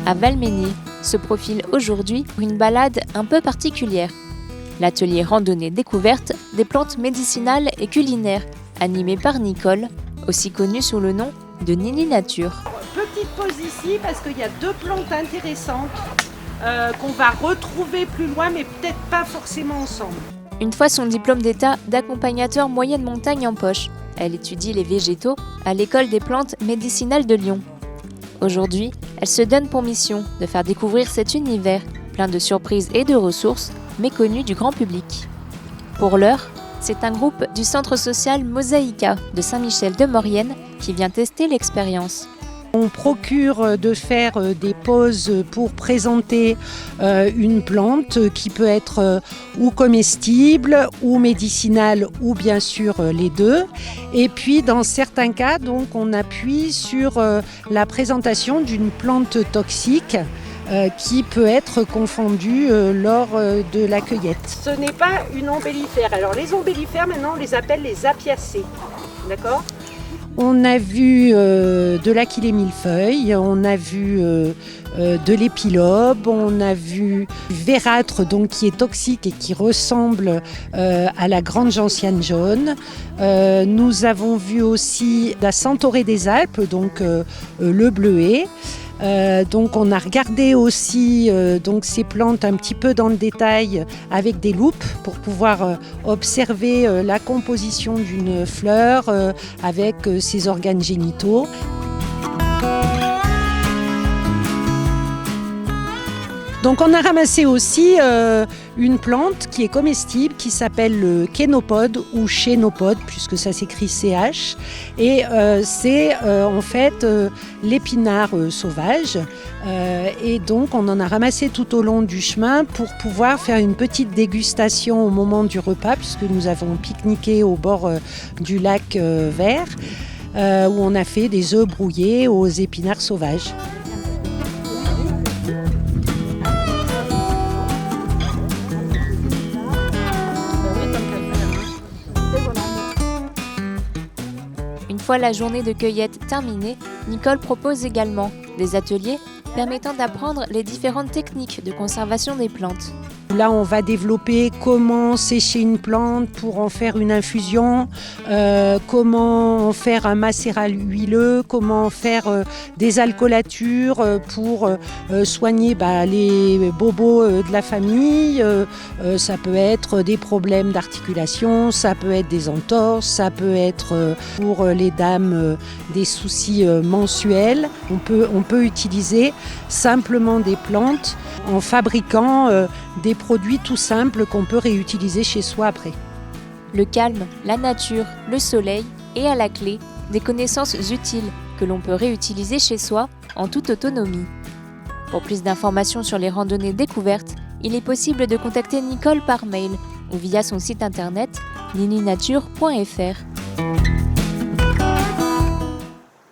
À Valménier se profile aujourd'hui une balade un peu particulière. L'atelier randonnée découverte des plantes médicinales et culinaires, animé par Nicole, aussi connue sous le nom de Nini Nature. Petite pause ici parce qu'il y a 2 plantes intéressantes qu'on va retrouver plus loin, mais peut-être pas forcément ensemble. Une fois son diplôme d'état d'accompagnateur moyenne montagne en poche, elle étudie les végétaux à l'école des plantes médicinales de Lyon. Aujourd'hui, elle se donne pour mission de faire découvrir cet univers plein de surprises et de ressources méconnues du grand public. Pour l'heure, c'est un groupe du centre social Mosaïka de Saint-Michel-de-Maurienne qui vient tester l'expérience. On procure de faire des pauses pour présenter une plante qui peut être ou comestible ou médicinale ou bien sûr les deux. Et puis dans certains cas, donc, on appuie sur la présentation d'une plante toxique qui peut être confondue lors de la cueillette. Ce n'est pas une ombellifère. Alors les ombellifères maintenant on les appelle les apiacées. D'accord ? On a vu de l'Achillée millefeuille, on a vu de l'épilobe, on a vu du vérâtre donc, qui est toxique et qui ressemble à la grande gentiane jaune. Nous avons vu aussi la centaurée des Alpes, donc le bleuet. Donc on a regardé aussi donc ces plantes un petit peu dans le détail avec des loupes pour pouvoir observer la composition d'une fleur avec ses organes génitaux. Donc on a ramassé aussi une plante qui est comestible qui s'appelle le kénopode ou chénopode puisque ça s'écrit CH et c'est en fait l'épinard sauvage et donc on en a ramassé tout au long du chemin pour pouvoir faire une petite dégustation au moment du repas puisque nous avons pique-niqué au bord du lac Vert où on a fait des œufs brouillés aux épinards sauvages. Une fois la journée de cueillette terminée, Nicole propose également des ateliers permettant d'apprendre les différentes techniques de conservation des plantes. Là, on va développer comment sécher une plante pour en faire une infusion, comment en faire un macérat huileux, comment faire des alcoolatures pour soigner les bobos de la famille. Ça peut être des problèmes d'articulation, ça peut être des entorses, ça peut être pour les dames des soucis mensuels. On peut utiliser simplement des plantes en fabriquant des produits tout simples qu'on peut réutiliser chez soi après. Le calme, la nature, le soleil et à la clé, des connaissances utiles que l'on peut réutiliser chez soi en toute autonomie. Pour plus d'informations sur les randonnées découvertes, il est possible de contacter Nicole par mail ou via son site internet nininature.fr.